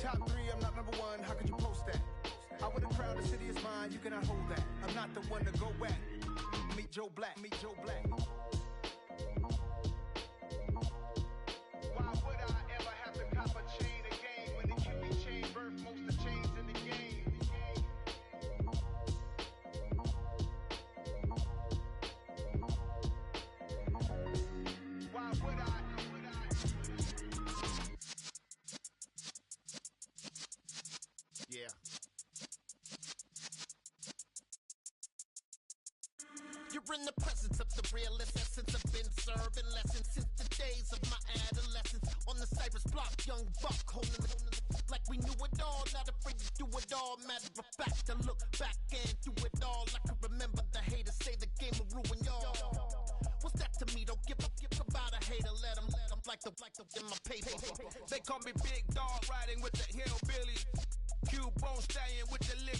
top 3, I'm not number 1, how could you post that? I would have crowned the city is mine, you cannot hold that. I'm not the one to go at. Meet Joe Black, meet Joe Black. Why would I ever have to cop a chain again when the QB chain birthed most of the chains in the game? Why would I? Yeah. You're in the presence of the realest essence. I've been serving lessons since the days of my adolescence. On the Cypress block, young buck holding it like we knew it all. Not afraid to do it all. Matter of fact, I look back and do it all. I can remember the haters say the game will ruin y'all. What's that to me? Don't give about a hater. Let them like the in my paper. They call me Big Dog, riding with the hillbilly. Q-Bone stallion with the lip.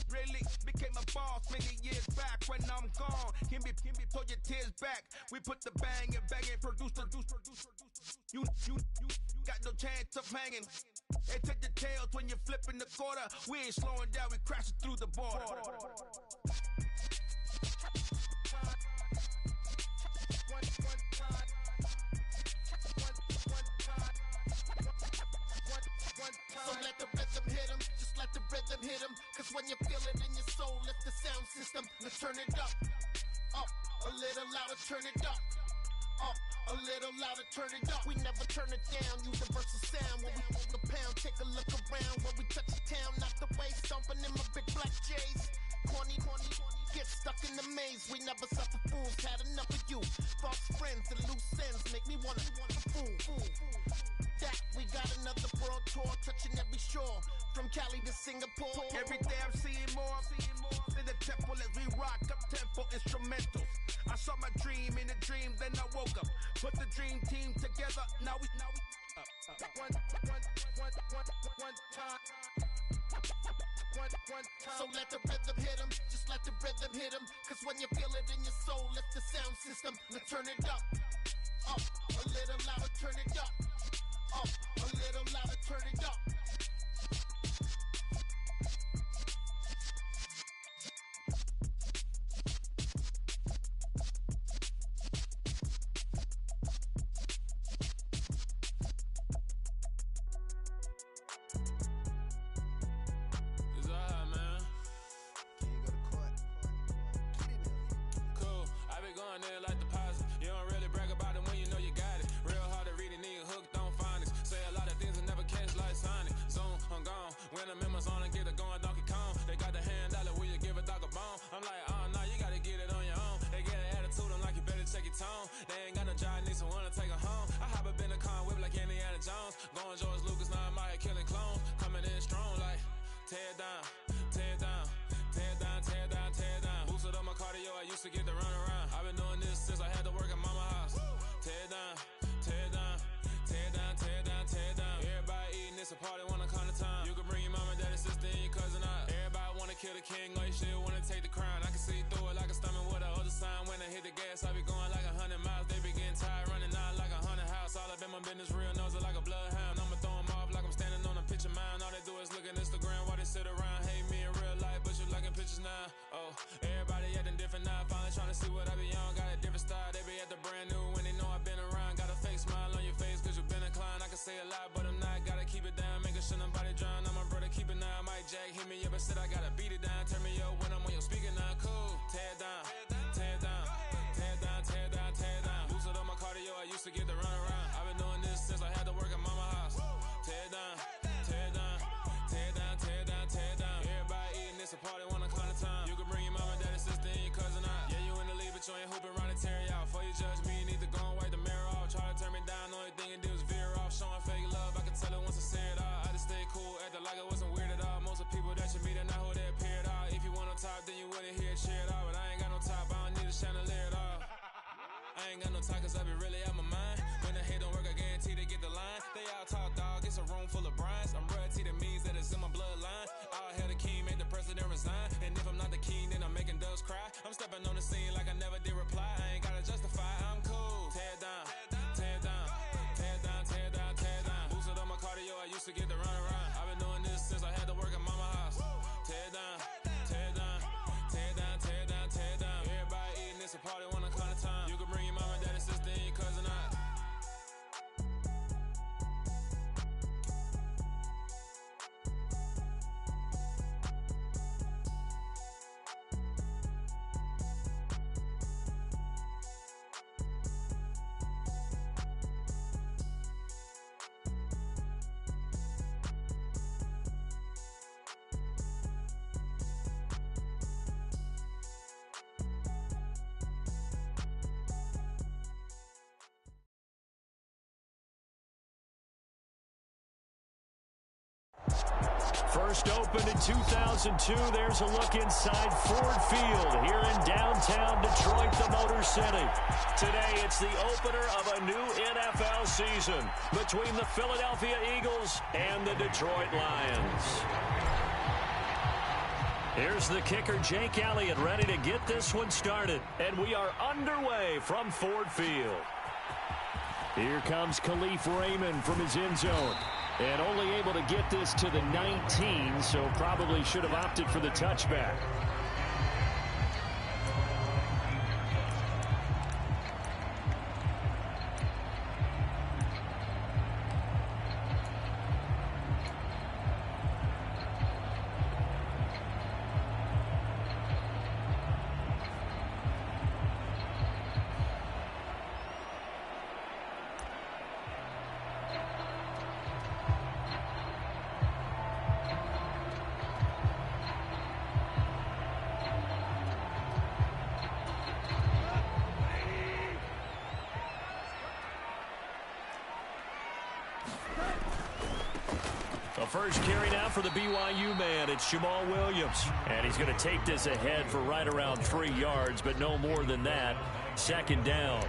Really became a boss many years back. When I'm gone, can be pull your tears back. We put the bang and produce. You got no chance of hanging. They take the tails when you're flipping the quarter. We ain't slowing down, we crashing through the border. So let the rhythm hit him, just let the rhythm hit him. Cause when you feel it in your soul, lift the sound system. Let's turn it up, a little louder, turn it up, a little louder, turn it up. We never turn it down, universal sound. When we hold the pound, take a look around. When we touch the town, knock the way, stomping in my big black J's. Corny, get stuck in the maze. We never suffer fools, had enough of you. False friends and loose ends make me wanna fool. That we got another world tour, touching every shore, from Cali to Singapore. Every day I'm seeing more in the temple as we rock up tempo instrumentals. I saw my dream in a dream, then I woke up. Put the dream team together, now we one time. So let the rhythm hit him, just let the rhythm hit him. Cause when you feel it in your soul, lift the sound system. Let's turn it up, a little louder, turn it up, a little louder, turn it up. When I'm in my zone and get it going Donkey Kong. They got the hand dollar, will you give a dog a bone? I'm like, oh no, you gotta get it on your own. They get an attitude, I'm like, you better check your tone. They ain't got no job, need someone to take her home. I hop up in a car, whip like Indiana Jones. Going George Lucas, now I'm out here killing clones. Coming in strong like, tear down, tear down, tear down, tear down, tear down. Boosted up my cardio, I used to get to run around. I've been doing this since I had to work at mama house. Tear down, tear down, tear down, tear down, tear down. Everybody eating, it's a party, wanna come to time. You can bring your mama, daddy, sister, and your cousin out. Everybody wanna kill the king, or you shit wanna take the crown. I can see through it like a stomach with a other sign. When I hit the gas, I be going like 100 miles. They be getting tired, running out like 100 house. All up in my business, real nose like a bloodhound. I'ma throw them off like I'm standing on a picture mound. All they do is look at Instagram while they sit around. Hate me in real life, but you liking pictures now. Oh, everybody acting different now. Finally trying to see what I be on. Got a different style, they be at the brand new when they know I've been around. Got a fake smile on your face cause you been inclined. I can say a lot, but I'm not. Gotta keep it down, making sure nobody drown. I'm a brother, keep it now. Mike Jack hit me up and said I gotta beat it down. Turn me up when I'm on your speaker now. Cool, tear down, tear down, tear down, tear down, tear down. Boosted up my cardio, I used to get to run around. I've been doing this since I had to work at mama house. Tear down, tear down, tear down, tear down, tear down. Everybody eating, it's a party, wanna climb the time. You can bring your mama, daddy, sister, and your cousin out. Yeah, you in the lead, but you ain't hooping around and tear out. Before you judge me, you need to go and wipe the mirror off. Try to turn me down, only thing you do is veer off. Showing fake love, I can tell it once I say it all. I just stay cool, acting like it wasn't weird at all. Most of the people that you meet are not who they appear at all. If you want on top, then you wouldn't hear it cheer at all. But I ain't got no top, I don't need a chandelier at all. I ain't got no talk cause I be really out my mind. When the hate don't work, I guarantee they get the line. They all talk dog, it's a room full of brinds. I'm royalty, that means that it's in my bloodline. All hell the king, make the president resign. And if I'm not the king, then I'm making doves cry. I'm stepping on the scene like I never did reply. I ain't gotta justify, I'm cool. Tear down, tear down, tear down, tear down, tear down. Boosted up my cardio, I used to get to run around. party when I come to town. You can bring your mama, daddy, sister, and your cousin out. First opened in 2002. There's a look inside Ford Field here in downtown Detroit, the Motor City. Today, it's the opener of a new NFL season between the Philadelphia Eagles and the Detroit Lions. Here's the kicker, Jake Elliott, ready to get this one started. And we are underway from Ford Field. Here comes Khalif Raymond from his end zone. And only able to get this to the 19, so probably should have opted for the touchback. The first carry now for the BYU man. It's Jamal Williams. And he's going to take this ahead for right around 3 yards, but no more than that. Second down.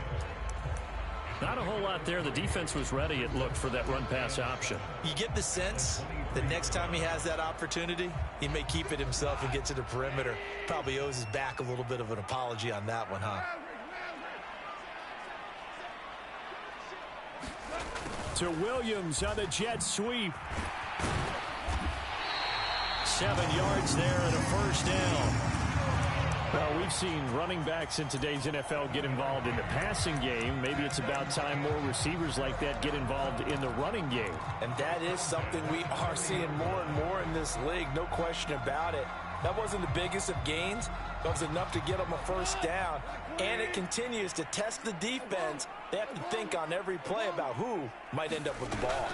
Not a whole lot there. The defense was ready, it looked, for that run-pass option. You get the sense that next time he has that opportunity, he may keep it himself and get to the perimeter. Probably owes his back a little bit of an apology on that one, huh? To Williams on the jet sweep. 7 yards there and a first down. Well, we've seen running backs in today's NFL get involved in the passing game. Maybe it's about time more receivers like that get involved in the running game. And that is something we are seeing more and more in this league, no question about it. That wasn't the biggest of gains. That was enough to get them a first down. And it continues to test the defense. They have to think on every play about who might end up with the ball.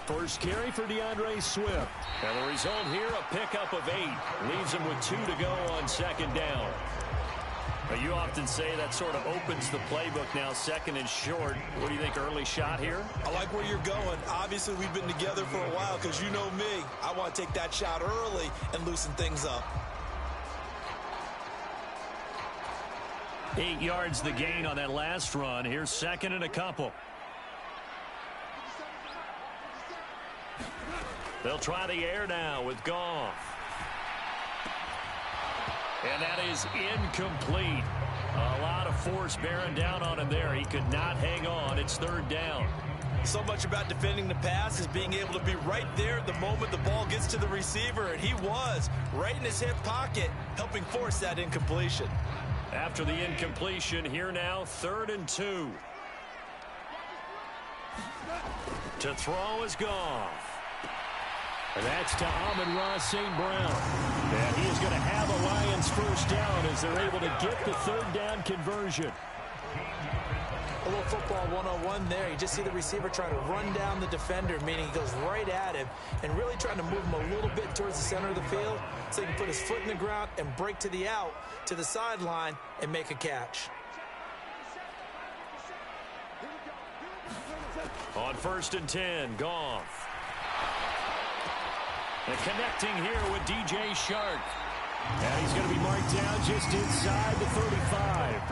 First carry for DeAndre Swift. And the result here, a pickup of 8. Leaves him with 2 to go on second down. But you often say that sort of opens the playbook now, second and short. What do you think, early shot here? I like where you're going. Obviously, we've been together for a while because you know me. I want to take that shot early and loosen things up. 8 yards the gain on that last run. Here's second and a couple. They'll try the air now with Goff. And that is incomplete. A lot of force bearing down on him there. He could not hang on. It's third down. So much about defending the pass is being able to be right there at the moment the ball gets to the receiver. And he was right in his hip pocket, helping force that incompletion. After the incompletion, here now, 3rd and 2. To throw is Goff. And that's to Amon-Ra St. Brown. And he is going to have a Lions first down as they're able to get the third down conversion. A little football 101 there. You just see the receiver trying to run down the defender, meaning he goes right at him and really trying to move him a little bit towards the center of the field so he can put his foot in the ground and break to the out, to the sideline, and make a catch. On 1st and 10, Goff. And connecting here with DJ Chark. And he's going to be marked down just inside the 35.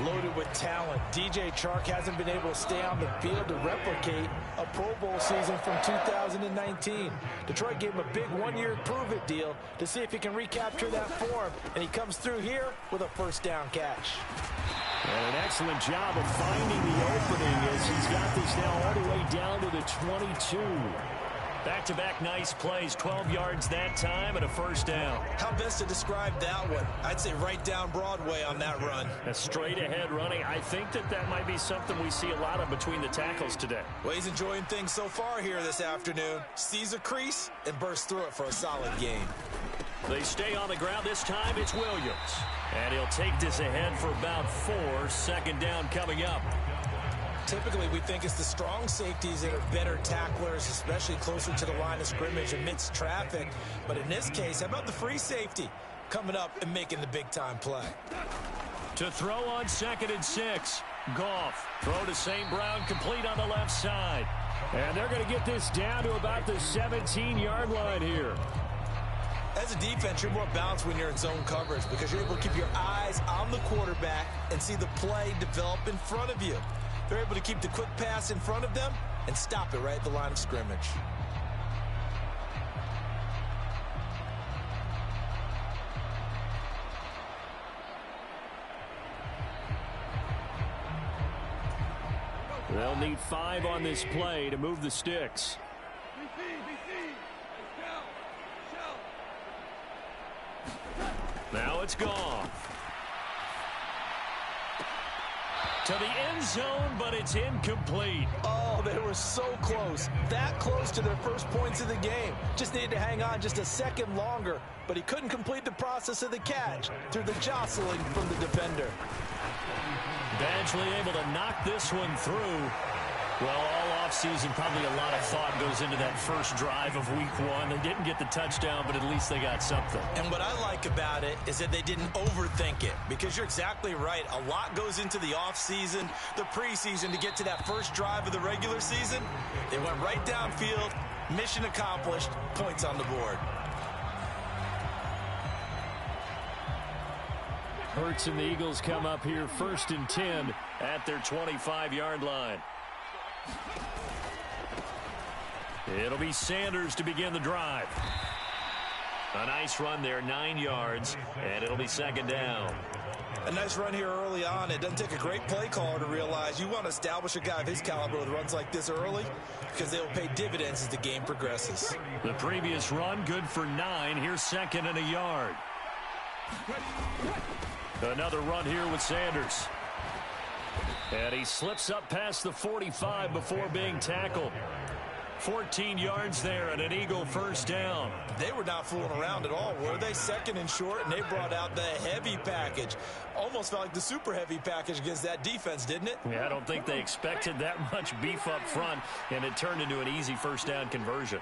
Loaded with talent. DJ Chark hasn't been able to stay on the field to replicate a Pro Bowl season from 2019. Detroit gave him a big one-year prove-it deal to see if he can recapture that form, and he comes through here with a first down catch. And an excellent job of finding the opening as he's got this now all the way down to the 22. Back-to-back nice plays, 12 yards that time and a first down. How best to describe that one? I'd say right down Broadway on that run. A straight-ahead running. I think that might be something we see a lot of between the tackles today. Well, he's enjoying things so far here this afternoon. Sees a crease and bursts through it for a solid gain. They stay on the ground. This time it's Williams. And he'll take this ahead for about 4. Second down coming up. Typically, we think it's the strong safeties that are better tacklers, especially closer to the line of scrimmage amidst traffic. But in this case, how about the free safety coming up and making the big-time play? To throw on 2nd and 6. Goff. Throw to St. Brown, complete on the left side. And they're going to get this down to about the 17-yard line here. As a defense, you're more balanced when you're in zone coverage because you're able to keep your eyes on the quarterback and see the play develop in front of you. They're able to keep the quick pass in front of them and stop it right at the line of scrimmage. They'll need 5 on this play to move the sticks. Now it's gone. To the end zone, but it's incomplete. Oh, they were so close. That close to their first points of the game. Just needed to hang on just a second longer, but he couldn't complete the process of the catch through the jostling from the defender. Badgley able to knock this one through. Well, all offseason, probably a lot of thought goes into that first drive of week 1. They didn't get the touchdown, but at least they got something. And what I like about it is that they didn't overthink it, because you're exactly right. A lot goes into the offseason, the preseason to get to that first drive of the regular season. They went right downfield, mission accomplished, points on the board. Hurts and the Eagles come up here 1st and 10 at their 25-yard line. It'll be Sanders to begin the drive. A nice run there, 9 yards, and it'll be 2nd down. A nice run here early on. It doesn't take a great play caller to realize you want to establish a guy of his caliber with runs like this early because they will pay dividends as the game progresses. The previous run, good for 9. Here's 2nd and a yard. Another run here with Sanders. And he slips up past the 45 before being tackled. 14 yards there and an Eagle first down. They were not fooling around at all, were they? 2nd and short, and they brought out the heavy package. Almost felt like the super heavy package against that defense, didn't it? Yeah, I don't think they expected that much beef up front, and it turned into an easy first down conversion.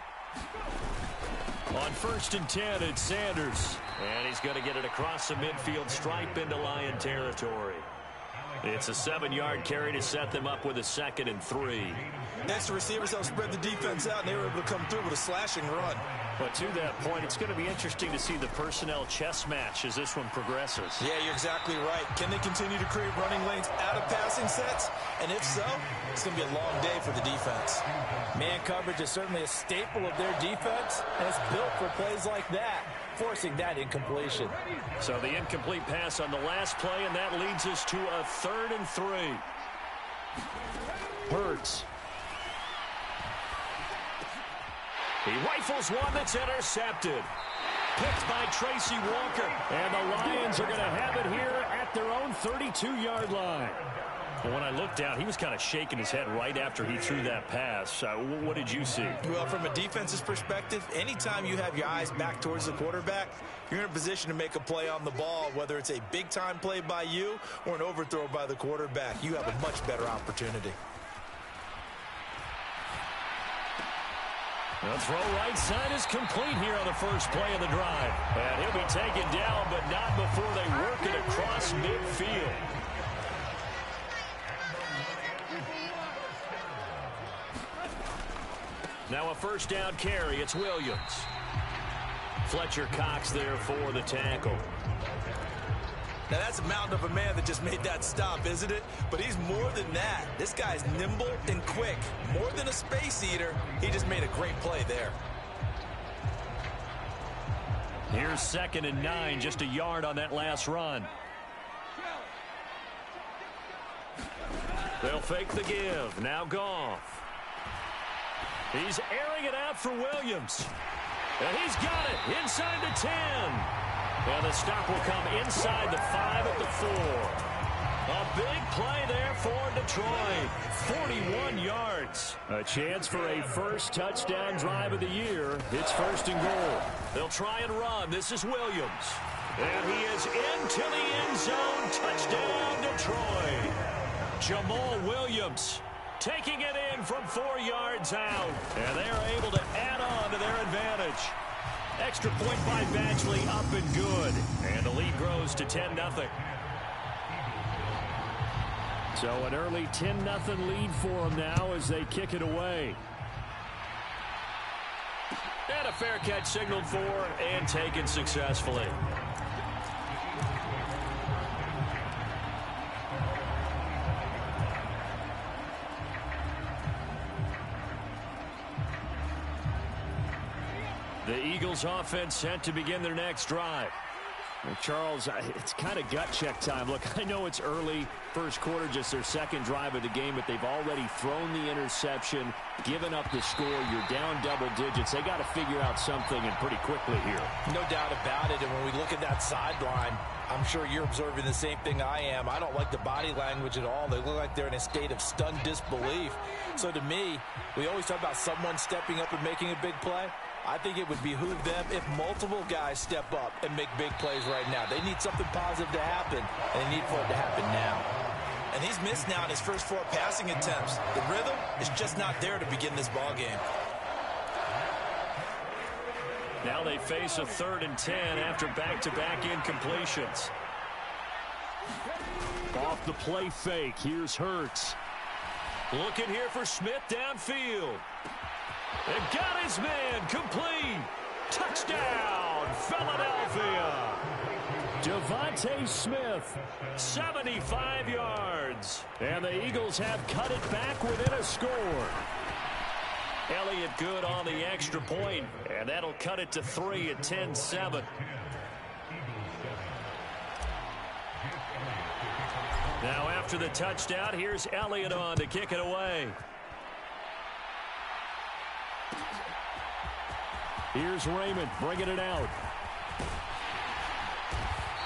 On 1st and 10, it's Sanders. And he's going to get it across the midfield stripe into Lion territory. It's a 7-yard carry to set them up with a 2nd and 3. Next, the receivers helped spread the defense out, and they were able to come through with a slashing run. But to that point, it's going to be interesting to see the personnel chess match as this one progresses. Yeah, you're exactly right. Can they continue to create running lanes out of passing sets? And if so, it's going to be a long day for the defense. Man coverage is certainly a staple of their defense, and it's built for plays like that, forcing that incompletion. So the incomplete pass on the last play, and that leads us to a 3rd and 3. Hurts. He rifles one that's intercepted. Picked by Tracy Walker. And the Lions are going to have it here at their own 32-yard line. Well, when I looked down, he was kind of shaking his head right after he threw that pass. What did you see? Well, from a defense's perspective, anytime you have your eyes back towards the quarterback, you're in a position to make a play on the ball, whether it's a big-time play by you or an overthrow by the quarterback. You have a much better opportunity. The throw right side is complete here on the first play of the drive. And he'll be taken down, but not before they work it across midfield. Now a first down carry. It's Williams. Fletcher Cox there for the tackle. Now, that's a mountain of a man that just made that stop, isn't it? But he's more than that. This guy's nimble and quick. More than a space eater, he just made a great play there. Here's 2nd and 9, just a yard on that last run. They'll fake the give. Now Goff. He's airing it out for Williams. And he's got it inside the 10. And the stop will come inside the 5 at the 4. A big play there for Detroit. 41 yards. A chance for a first touchdown drive of the year. It's 1st and goal. They'll try and run. This is Williams. And he is into the end zone. Touchdown, Detroit. Jamal Williams taking it in from 4 yards out. And they are able to add on to their advantage. Extra point by Badgley, up and good. And the lead grows to 10-0. So an early 10-0 lead for them now as they kick it away. And a fair catch signaled for and taken successfully. The Eagles offense set to begin their next drive. Well, Charles, it's kind of gut check time. Look, I know it's early, first quarter, just their second drive of the game, but they've already thrown the interception, given up the score. You're down double digits. They got to figure out something, and pretty quickly here. No doubt about it, and when we look at that sideline, I'm sure you're observing the same thing I am. I don't like the body language at all. They look like they're in a state of stunned disbelief. So to me, we always talk about someone stepping up and making a big play. I think it would behoove them if multiple guys step up and make big plays right now. They need something positive to happen, and they need for it to happen now. And he's missed now in his first 4 passing attempts. The rhythm is just not there to begin this ball game. Now they face a 3rd and 10 after back-to-back incompletions. Off the play fake, here's Hurts. Looking here for Smith downfield. And got his man complete. Touchdown, Philadelphia. Devontae Smith, 75 yards. And the Eagles have cut it back within a score. Elliott good on the extra point, and that'll cut it to 3 at 10-7. Now after the touchdown, here's Elliott on to kick it away. Here's Raymond bringing it out.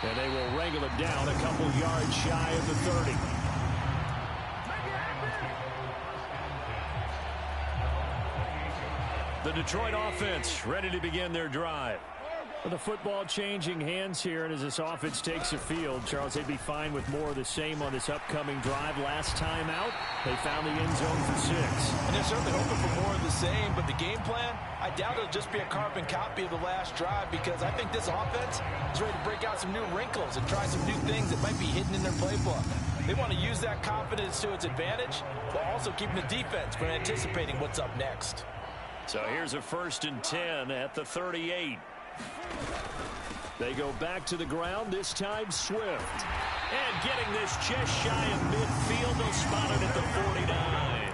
And they will wrangle it down a couple yards shy of the 30. The Detroit offense ready to begin their drive. With the football changing hands here, and as this offense takes the field, Charles, they'd be fine with more of the same on this upcoming drive. Last time out, they found the end zone for 6. And they're certainly hoping for more of the same, but the game plan, I doubt it'll just be a carbon copy of the last drive, because I think this offense is ready to break out some new wrinkles and try some new things that might be hidden in their playbook. They want to use that confidence to its advantage, while also keeping the defense from anticipating what's up next. So here's a 1st and 10 at the 38. They go back to the ground, this time Swift. And getting this just shy of midfield, they'll spot it at the 49.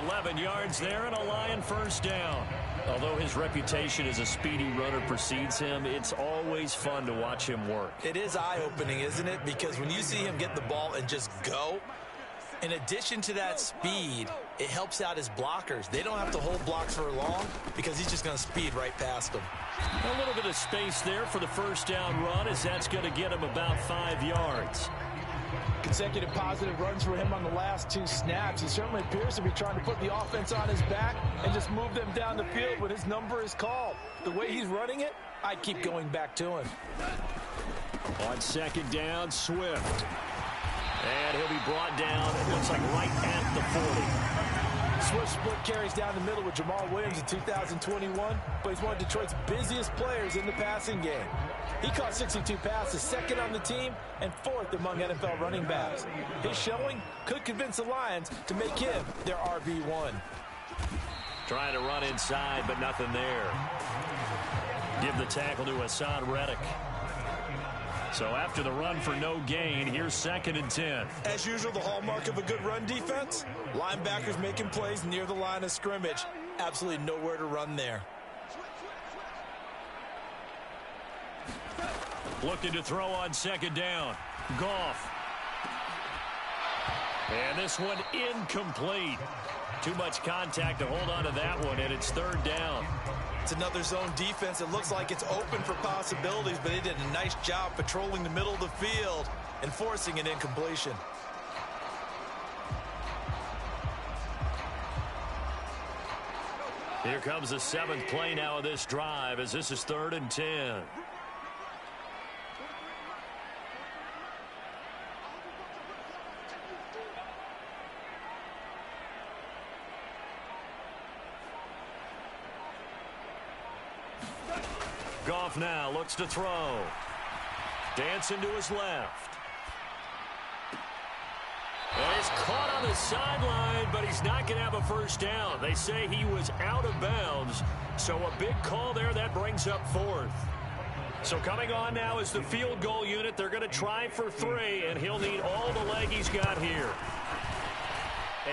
11 yards there and a Lion first down. Although his reputation as a speedy runner precedes him, it's always fun to watch him work. It is eye-opening, isn't it? Because when you see him get the ball and just go, in addition to that speed, it helps out his blockers. They don't have to hold blocks for long because he's just going to speed right past them. A little bit of space there for the first down run, as that's going to get him about 5 yards. Consecutive positive runs for him on the last 2 snaps. He certainly appears to be trying to put the offense on his back and just move them down the field when his number is called. The way he's running it, I'd keep going back to him. On 2nd down, Swift. And he'll be brought down, it looks like right at the 40. Swift split carries down the middle with Jamal Williams in 2021, but he's one of Detroit's busiest players in the passing game. He caught 62 passes, 2nd on the team, and 4th among NFL running backs. His showing could convince the Lions to make him their RB1. Trying to run inside, but nothing there. Give the tackle to Hassan Reddick. So after the run for no gain, here's 2nd and 10. As usual, the hallmark of a good run defense, linebackers making plays near the line of scrimmage. Absolutely nowhere to run there. Looking to throw on 2nd down. Goff. And this one incomplete. Too much contact to hold on to that one, and it's third down. It's another zone defense. It looks like it's open for possibilities, but they did a nice job patrolling the middle of the field and forcing an incompletion. Here comes the 7th play now of this drive as this is 3rd and 10. Goff now looks to throw. Dancing to his left. And he's caught on the sideline, but he's not going to have a first down. They say he was out of bounds, so a big call there. That brings up 4th. So coming on now is the field goal unit. They're going to try for 3, and he'll need all the leg he's got here.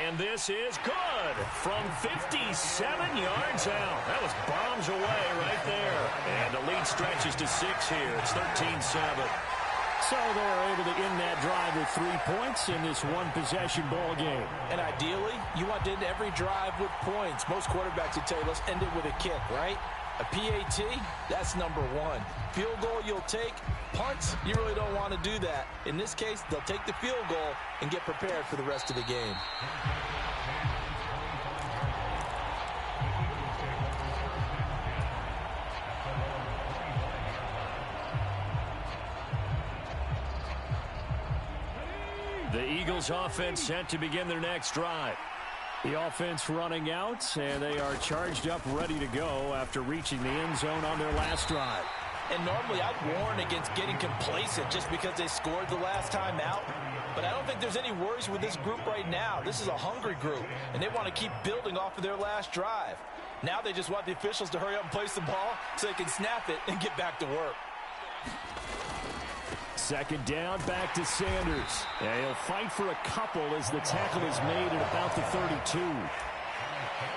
And this is good from 57 yards out. That was bombs away right there. And the lead stretches to 6 here. It's 13-7. So they're able to end that drive with 3 points in this one-possession ball game. And ideally, you want to end every drive with points. Most quarterbacks would tell you, let's end it with a kick, right? A PAT, that's number 1. Field goal you'll take. Punts, you really don't want to do that. In this case, they'll take the field goal and get prepared for the rest of the game. The Eagles offense set to begin their next drive. The offense running out, and they are charged up, ready to go after reaching the end zone on their last drive. And normally I'd warn against getting complacent just because they scored the last time out. But I don't think there's any worries with this group right now. This is a hungry group, and they want to keep building off of their last drive. Now they just want the officials to hurry up and place the ball so they can snap it and get back to work. 2nd down, back to Sanders. And he'll fight for a couple as the tackle is made at about the 32.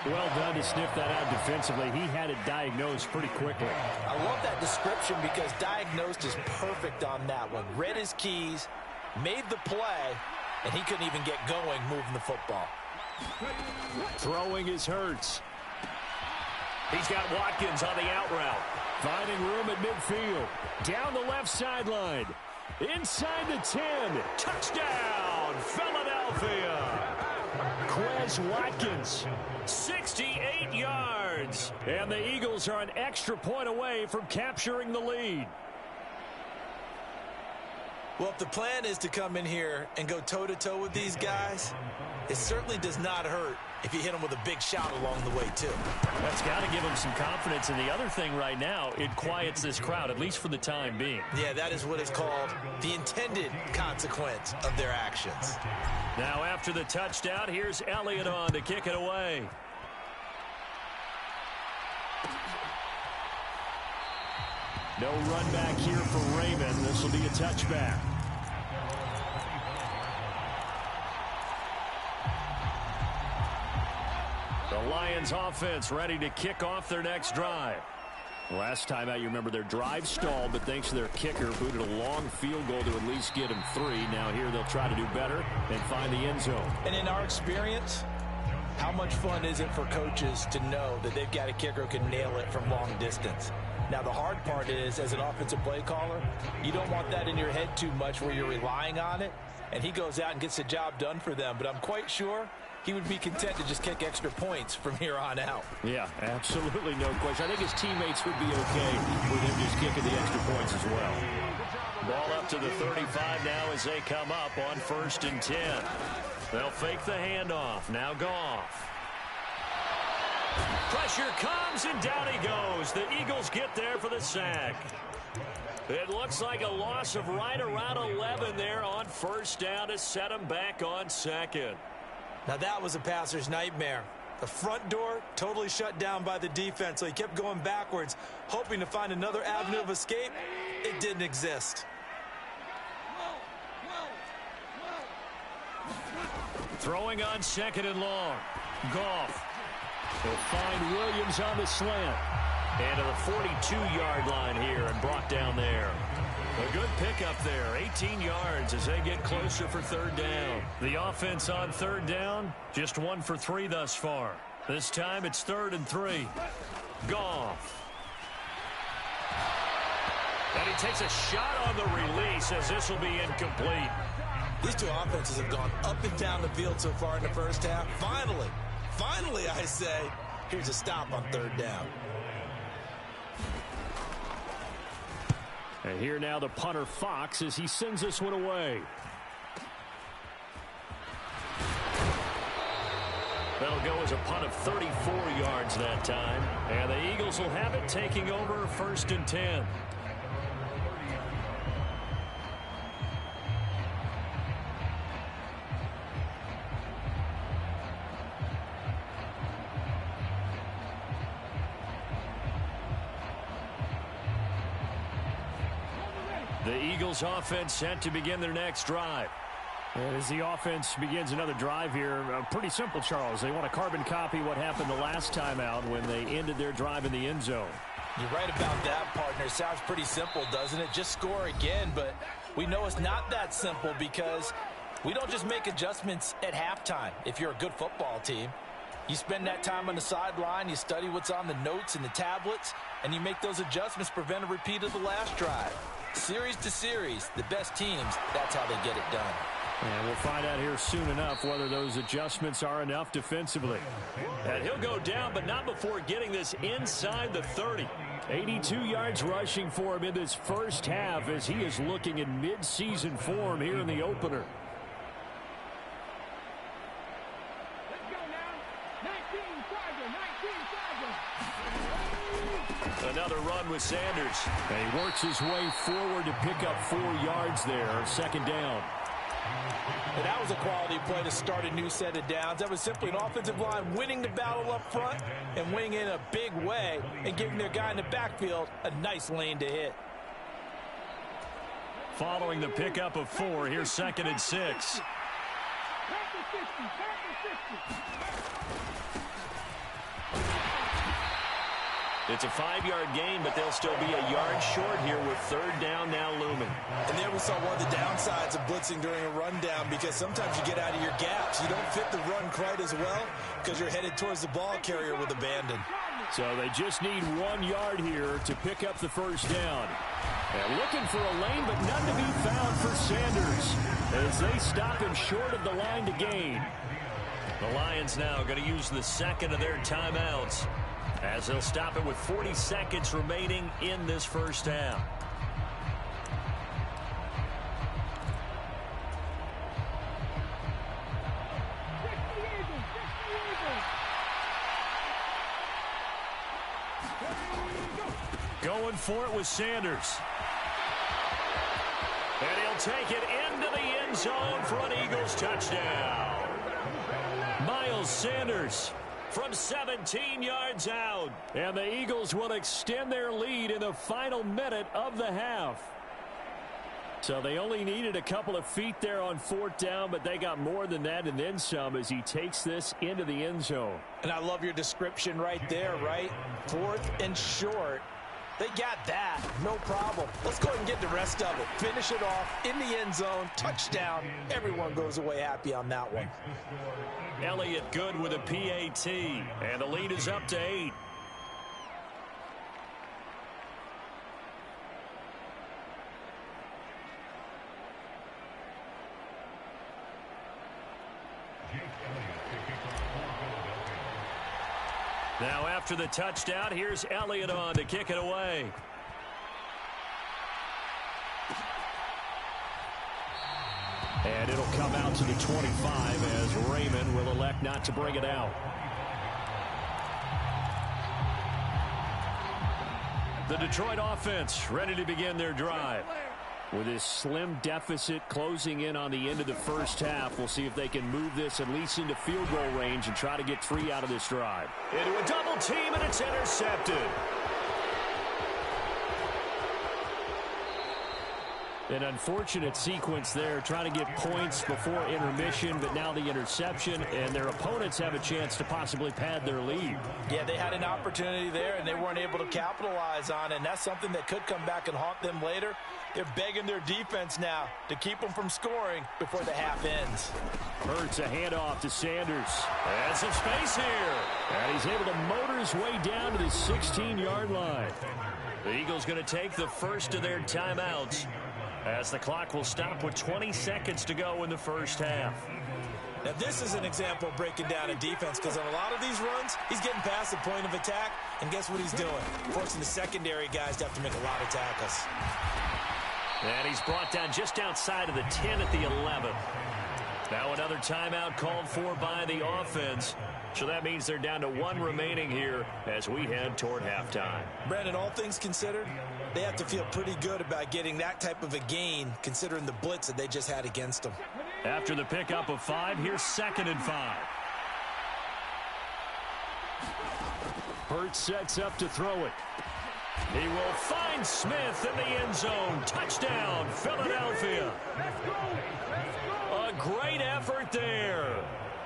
Well done to sniff that out defensively. He had it diagnosed pretty quickly. I love that description because diagnosed is perfect on that one. Read his keys, made the play, and he couldn't even get going moving the football. Throwing is Hurts. He's got Watkins on the out route. Finding room at midfield. Down the left sideline. Inside the 10. Touchdown, Philadelphia. Quez Watkins, 68 yards. And the Eagles are an extra point away from capturing the lead. Well, if the plan is to come in here and go toe-to-toe with these guys, it certainly does not hurt if you hit them with a big shout along the way, too. That's got to give them some confidence. And the other thing right now, it quiets this crowd, at least for the time being. Yeah, that is what is called the intended consequence of their actions. Now after the touchdown, here's Elliott on to kick it away. No run back here for Raymond. This will be a touchback. The Lions offense ready to kick off their next drive. Last time out, you remember their drive stalled, but thanks to their kicker, booted a long field goal to at least get him 3. Now here they'll try to do better and find the end zone. And in our experience, how much fun is it for coaches to know that they've got a kicker who can nail it from long distance? Now, the hard part is, as an offensive play caller, you don't want that in your head too much where you're relying on it, and he goes out and gets the job done for them. But I'm quite sure he would be content to just kick extra points from here on out. Yeah, absolutely no question. I think his teammates would be okay with him just kicking the extra points as well. Ball up to the 35 now as they come up on 1st and 10. They'll fake the handoff. Now Goff. Pressure comes, and down he goes. The Eagles get there for the sack. It looks like a loss of right around 11 there on 1st down to set him back on 2nd. Now that was a passer's nightmare. The front door totally shut down by the defense, so he kept going backwards, hoping to find another avenue of escape. It didn't exist. Throwing on 2nd and long. Goff. He'll find Williams on the slant. And to the 42-yard line here and brought down there. A good pickup there, 18 yards as they get closer for third down. The offense on third down, just 1 for 3 thus far. This time it's 3rd and 3. Goff. And he takes a shot on the release as this will be incomplete. These two offenses have gone up and down the field so far in the first half. Finally, I say, here's a stop on third down. And here now the punter Fox as he sends this one away. That'll go as a punt of 34 yards that time. And the Eagles will have it, taking over 1st and 10. The Eagles offense set to begin their next drive. And as the offense begins another drive here, pretty simple, Charles. They want to carbon copy what happened the last time out when they ended their drive in the end zone. You're right about that, partner. Sounds pretty simple, doesn't it? Just score again, but we know it's not that simple because we don't just make adjustments at halftime if you're a good football team. You spend that time on the sideline, you study what's on the notes and the tablets, and you make those adjustments to prevent a repeat of the last drive. Series to series, the best teams, that's how they get it done. And we'll find out here soon enough whether those adjustments are enough defensively. And he'll go down, but not before getting this inside the 30. 82 yards rushing for him in this first half as he is looking in mid-season form here in the opener. Another run with Sanders. And he works his way forward to pick up 4 yards there, 2nd down. And that was a quality play to start a new set of downs. That was simply an offensive line winning the battle up front and winning in a big way and giving their guy in the backfield a nice lane to hit. Following the pickup of 4, here's 2nd and 6. It's a 5-yard gain, but they'll still be a yard short here with 3rd down now looming. And there we saw one of the downsides of blitzing during a rundown because sometimes you get out of your gaps. You don't fit the run quite as well because you're headed towards the ball carrier with abandon. So they just need 1 yard here to pick up the 1st down. And looking for a lane, but none to be found for Sanders as they stop him short of the line to gain. The Lions now going to use the 2nd of their timeouts, as they'll stop it with 40 seconds remaining in this first half. Going for it with Sanders. And he'll take it into the end zone for an Eagles touchdown. Miles Sanders from 17 yards out. And the Eagles will extend their lead in the final minute of the half. So they only needed a couple of feet there on 4th down, but they got more than that and then some as he takes this into the end zone. And I love your description right there, right? 4th and short. They got that. No problem. Let's go ahead and get the rest of it. Finish it off in the end zone. Touchdown. Everyone goes away happy on that one. Elliott good with a PAT. And the lead is up to 8. Now after the touchdown, here's Elliott on to kick it away. And it'll come out to the 25 as Raymond will elect not to bring it out. The Detroit offense ready to begin their drive. With this slim deficit closing in on the end of the first half, we'll see if they can move this at least into field goal range and try to get 3 out of this drive. Into a double team, and it's intercepted. An unfortunate sequence there, trying to get points before intermission, but now the interception, and their opponents have a chance to possibly pad their lead. Yeah, they had an opportunity there, and they weren't able to capitalize on it, and that's something that could come back and haunt them later. They're begging their defense now to keep them from scoring before the half ends. Hurts a handoff to Sanders. Has some space here, and he's able to motor his way down to the 16-yard line. The Eagles going to take the first of their timeouts, as the clock will stop with 20 seconds to go in the first half. Now, this is an example of breaking down a defense, because on a lot of these runs, he's getting past the point of attack, and guess what he's doing? Forcing the secondary guys to have to make a lot of tackles. And he's brought down just outside of the 10 at the 11. Now another timeout called for by the offense. So that means they're down to one remaining here as we head toward halftime. Brandon, all things considered, they have to feel pretty good about getting that type of a gain, considering the blitz that they just had against them. After the pickup of 5, here's 2nd and 5. Hurts sets up to throw it. He will find Smith in the end zone. Touchdown, Philadelphia. A great effort there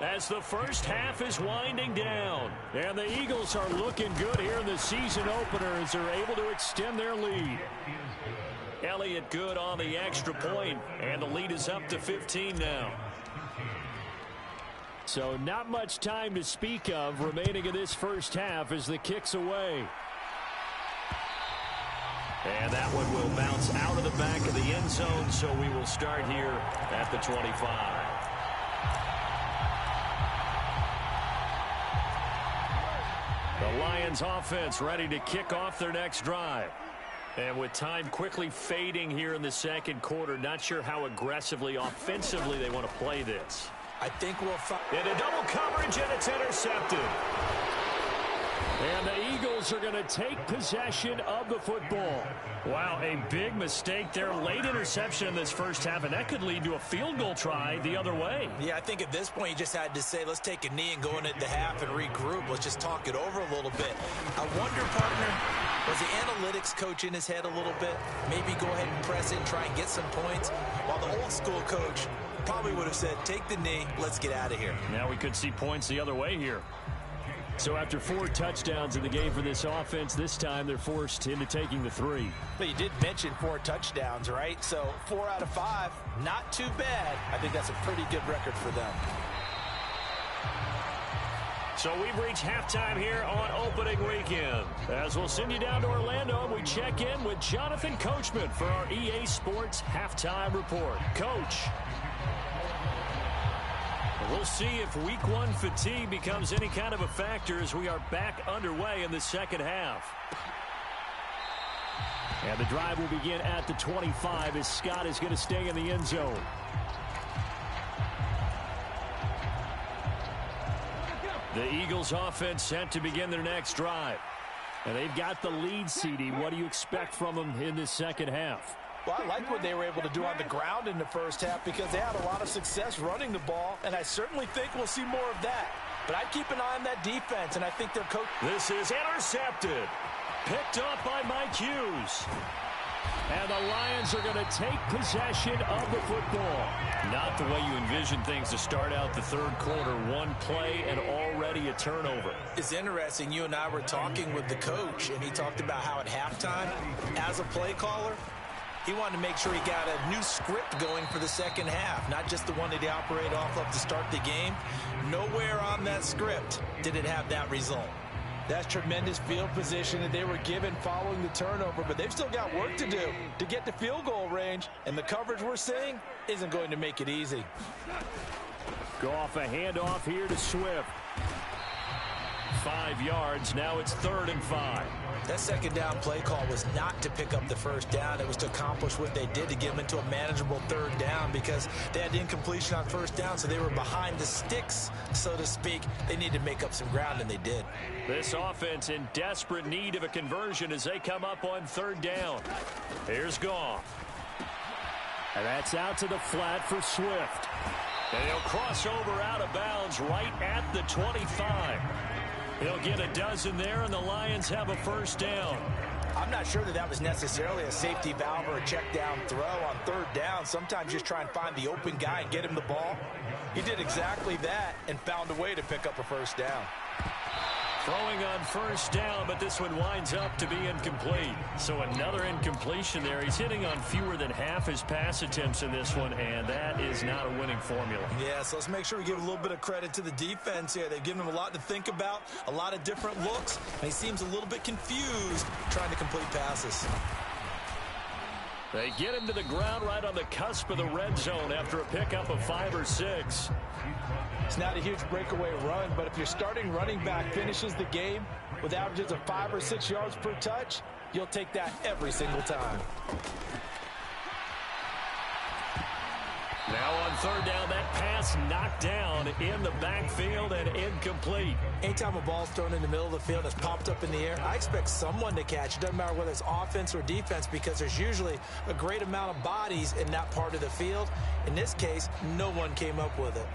as the first half is winding down. And the Eagles are looking good here in the season opener as they're able to extend their lead. Elliott good on the extra point, and the lead is up to 15 now. So not much time to speak of remaining in this first half as the kick's away. And that one will bounce out of the back of the end zone, so we will start here at the 25. The Lions offense ready to kick off their next drive. And with time quickly fading here in the second quarter, not sure how aggressively, offensively they want to play this. I think we'll find into double coverage, and it's intercepted. And the Eagles are going to take possession of the football. Wow, a big mistake there. Late interception in this first half, and that could lead to a field goal try the other way. Yeah, I think at this point you just had to say, let's take a knee and go into the half and regroup. Let's just talk it over a little bit. I wonder, partner, was the analytics coach in his head a little bit? Maybe go ahead and press it and try and get some points, while the old school coach probably would have said, take the knee, let's get out of here. Now we could see points the other way here. So after 4 touchdowns in the game for this offense, this time they're forced into taking the 3. But you did mention 4 touchdowns, right? So 4 out of 5, not too bad. I think that's a pretty good record for them. So we've reached halftime here on opening weekend. As we'll send you down to Orlando, and we check in with Jonathan Coachman for our EA Sports Halftime Report. Coach. We'll see if week 1 fatigue becomes any kind of a factor as we are back underway in the second half. And the drive will begin at the 25 as Scott is going to stay in the end zone. The Eagles offense set to begin their next drive. And they've got the lead, CD. What do you expect from them in this second half? Well, I like what they were able to do on the ground in the first half because they had a lot of success running the ball, and I certainly think we'll see more of that. But I'd keep an eye on that defense, and I think their coach... This is intercepted. Picked up by Mike Hughes. And the Lions are going to take possession of the football. Not the way you envision things to start out the third quarter. One play and already a turnover. It's interesting. You and I were talking with the coach, and he talked about how at halftime, as a play caller, he wanted to make sure he got a new script going for the second half, not just the one that he operated off of to start the game. Nowhere on that script did it have that result. That's tremendous field position that they were given following the turnover, but they've still got work to do to get to field goal range, and the coverage we're seeing isn't going to make it easy. Go off a handoff here to Swift. 5 yards. Now it's 3rd and 5. That second down play call was not to pick up the first down. It was to accomplish what they did to get them into a manageable 3rd down because they had incompletion on first down, so they were behind the sticks, so to speak. They needed to make up some ground, and they did. This offense in desperate need of a conversion as they come up on 3rd down. Here's Goff. And that's out to the flat for Swift. And he'll cross over out of bounds right at the 25. He'll get a dozen there, and the Lions have a first down. I'm not sure that was necessarily a safety valve or a check down throw on third down. Sometimes just try and find the open guy and get him the ball. He did exactly that and found a way to pick up a first down. Throwing on first down, but this one winds up to be incomplete. So another incompletion there. He's hitting on fewer than half his pass attempts in this one, and that is not a winning formula. Yeah, so let's make sure we give a little bit of credit to the defense here. They've given him a lot to think about, a lot of different looks, and he seems a little bit confused trying to complete passes. They get him to the ground right on the cusp of the red zone after a pickup of 5 or 6. It's not a huge breakaway run, but if your starting running back finishes the game with averages of 5 or 6 yards per touch, you'll take that every single time. Now on third down, that pass knocked down in the backfield and incomplete. Anytime a ball's thrown in the middle of the field and it's popped up in the air, I expect someone to catch. It doesn't matter whether it's offense or defense because there's usually a great amount of bodies in that part of the field. In this case, no one came up with it.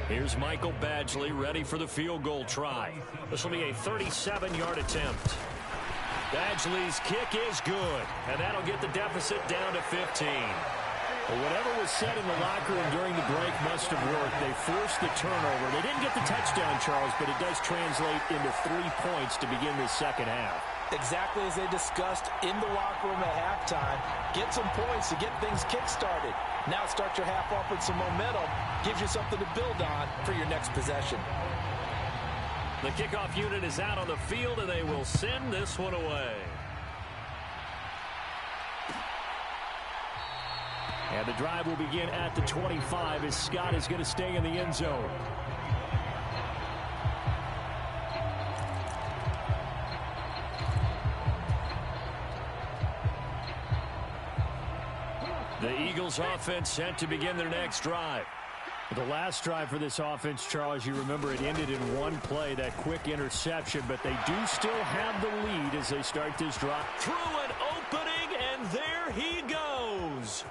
Here's Michael Badgley ready for the field goal try. This will be a 37-yard attempt. Badgley's kick is good, and that'll get the deficit down to 15. Well, whatever was said in the locker room during the break must have worked. They forced the turnover. They didn't get the touchdown, Charles, but it does translate into 3 points to begin this second half. Exactly as they discussed in the locker room at halftime. Get some points to get things kick-started. Now start your half off with some momentum. Gives you something to build on for your next possession. The kickoff unit is out on the field, and they will send this one away. And the drive will begin at the 25 as Scott is going to stay in the end zone. The Eagles offense set to begin their next drive. The last drive for this offense, Charles, you remember it ended in one play, that quick interception, but they do still have the lead as they start this drive. Through an opening, and there he goes.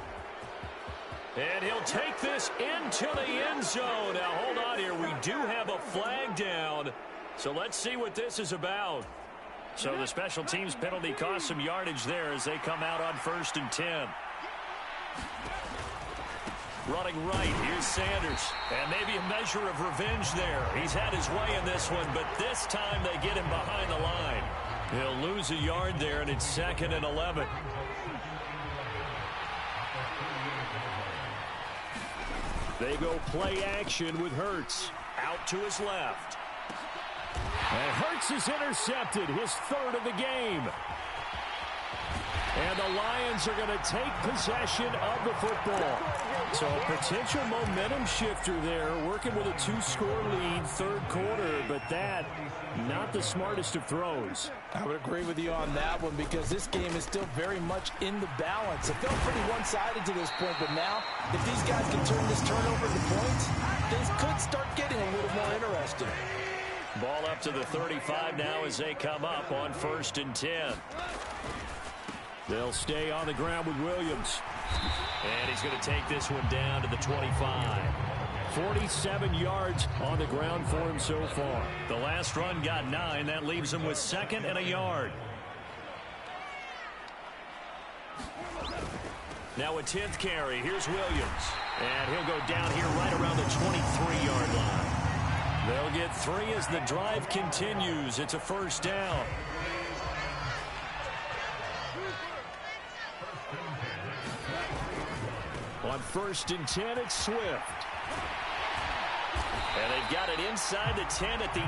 And he'll take this into the end zone. Now, hold on here. We do have a flag down, so let's see what this is about. So the special teams penalty cost some yardage there as they come out on 1st and 10. Running right, here's Sanders. And maybe a measure of revenge there. He's had his way in this one, but this time they get him behind the line. He'll lose a yard there, and it's 2nd and 11. They go play action with Hurts. Out to his left. And Hurts is intercepted, his 3rd of the game. And the Lions are going to take possession of the football. So a potential momentum shifter there, working with a 2-score lead, 3rd quarter, but that, not the smartest of throws. I would agree with you on that one because this game is still very much in the balance. It felt pretty one-sided to this point, but now, if these guys can turn this turnover into points, things could start getting a little more interesting. Ball up to the 35 now as they come up on 1st and 10. They'll stay on the ground with Williams. And he's going to take this one down to the 25. 47 yards on the ground for him so far. The last run got 9. That leaves him with 2nd and a yard. Now a 10th carry. Here's Williams. And he'll go down here right around the 23-yard line. They'll get 3 as the drive continues. It's a 1st down. On 1st and 10, it's Swift. And they've got it inside the 10 at the 8.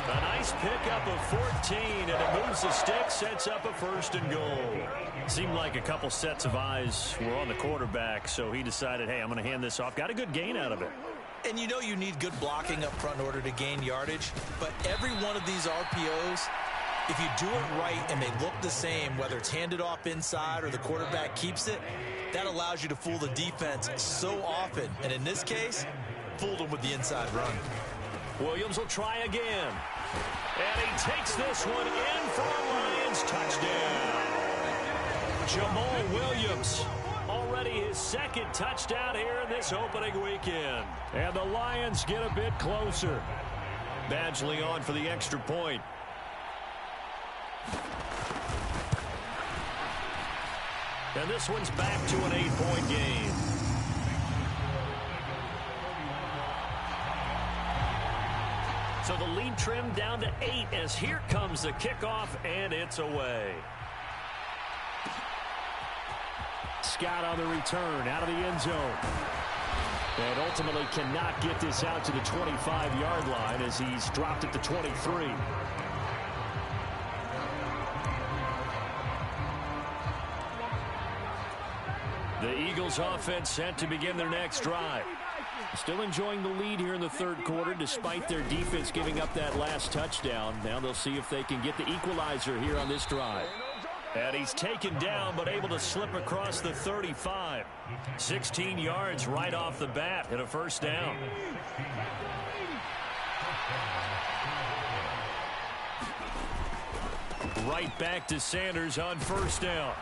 A nice pickup of 14, and it moves the stick, sets up a 1st and goal. Seemed like a couple sets of eyes were on the quarterback, so he decided, hey, I'm going to hand this off. Got a good gain out of it. And you know you need good blocking up front in order to gain yardage, but every one of these RPOs, if you do it right and they look the same, whether it's handed off inside or the quarterback keeps it, that allows you to fool the defense so often. And in this case, fooled them with the inside run. Williams will try again. And he takes this one in for a Lions touchdown. Jamal Williams, already his 2nd touchdown here in this opening weekend. And the Lions get a bit closer. Badgley on for the extra point. And this one's back to an 8-point game. So the lead trimmed down to 8 as here comes the kickoff, and it's away. Scott on the return out of the end zone. And ultimately cannot get this out to the 25-yard line as he's dropped at the 23. The Eagles offense set to begin their next drive. Still enjoying the lead here in the third quarter despite their defense giving up that last touchdown. Now they'll see if they can get the equalizer here on this drive. And he's taken down but able to slip across the 35. 16 yards right off the bat and a first down. Right back to Sanders on first down.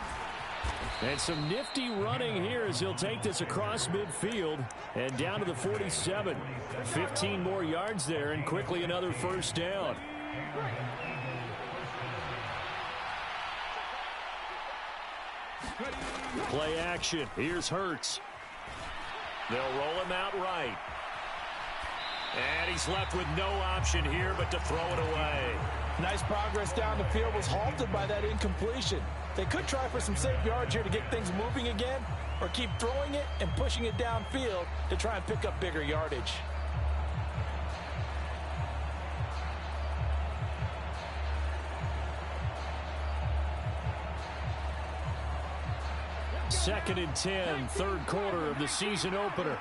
And some nifty running here as he'll take this across midfield and down to the 47. 15 more yards there and quickly another first down. Play action. Here's Hurts. They'll roll him out right. And he's left with no option here but to throw it away. Nice progress down the field was halted by that incompletion. They could try for some safe yards here to get things moving again, or keep throwing it and pushing it downfield to try and pick up bigger yardage. Second and 10, third quarter of the season opener.